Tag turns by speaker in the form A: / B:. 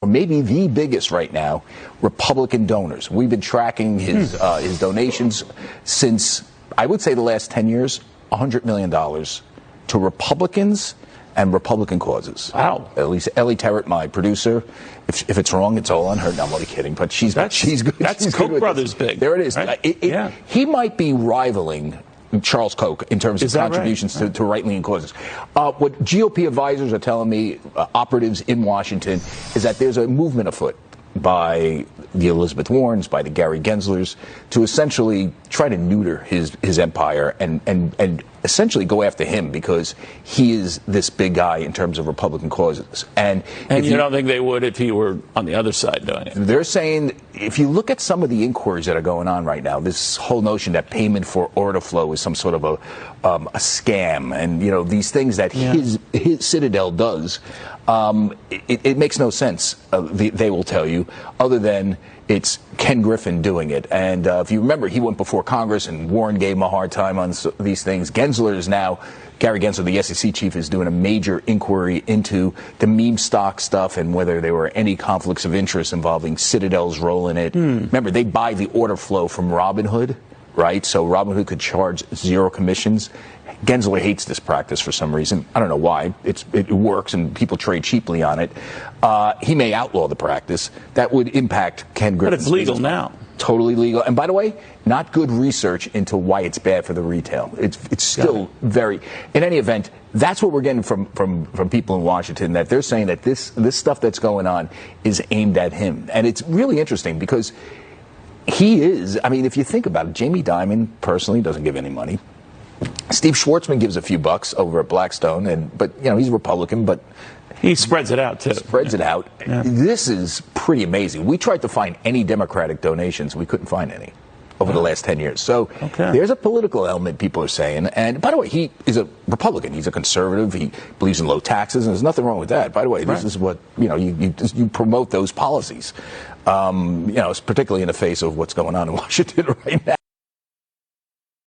A: maybe the biggest right now, Republican donors. We've been tracking his donations since, I would say, the last 10 years, $100 million to Republicans and Republican causes.
B: Wow.
A: At least Ellie Terrett, my producer, if it's wrong, it's all on her. No, I'm only kidding, but she's good.
B: That's Koch brothers big.
A: There it is.
B: Right?
A: Yeah. He might be rivaling Charles Koch in terms of contributions to right-leaning causes. What GOP advisors are telling me, operatives in Washington, is that there's a movement afoot by the Elizabeth Warrens, by the Gary Genslers, to essentially try to neuter his empire and essentially go after him because he is this big guy in terms of Republican causes. And
B: you don't think they would if he were on the other side doing it?
A: They're saying, if you look at some of the inquiries that are going on right now, this whole notion that payment for order flow is some sort of a scam, and these things that his Citadel does, it makes no sense. They will tell you, other than it's Ken Griffin doing it. And if you remember, he went before Congress and Warren gave him a hard time on these things. Gensler is now, Gary Gensler, the SEC chief, is doing a major inquiry into the meme stock stuff and whether there were any conflicts of interest involving Citadel's role in it. Remember, they buy the order flow from Robinhood, right? So Robinhood could charge zero commissions. Gensler hates this practice for some reason. I don't know why. It works and people trade cheaply on it. He may outlaw the practice. That would impact Ken Griffin's
B: business. But it's legal now.
A: Totally legal. And by the way, not good research into why it's bad for the retail. It's still very. In any event, that's what we're getting from people in Washington, that they're saying that this stuff that's going on is aimed at him. And it's really interesting because he is. I mean, if you think about it, Jamie Dimon personally doesn't give any money. Steve Schwartzman gives a few bucks over at Blackstone, but he's a Republican, but
B: he spreads it out too.
A: Spreads it out. Yeah. This is pretty amazing. We tried to find any Democratic donations, we couldn't find any over the last 10 years. So there's a political element, people are saying. And by the way, he is a Republican. He's a conservative. He believes in low taxes, and there's nothing wrong with that. By the way, this is what you promote those policies. Particularly in the face of what's going on in Washington right now.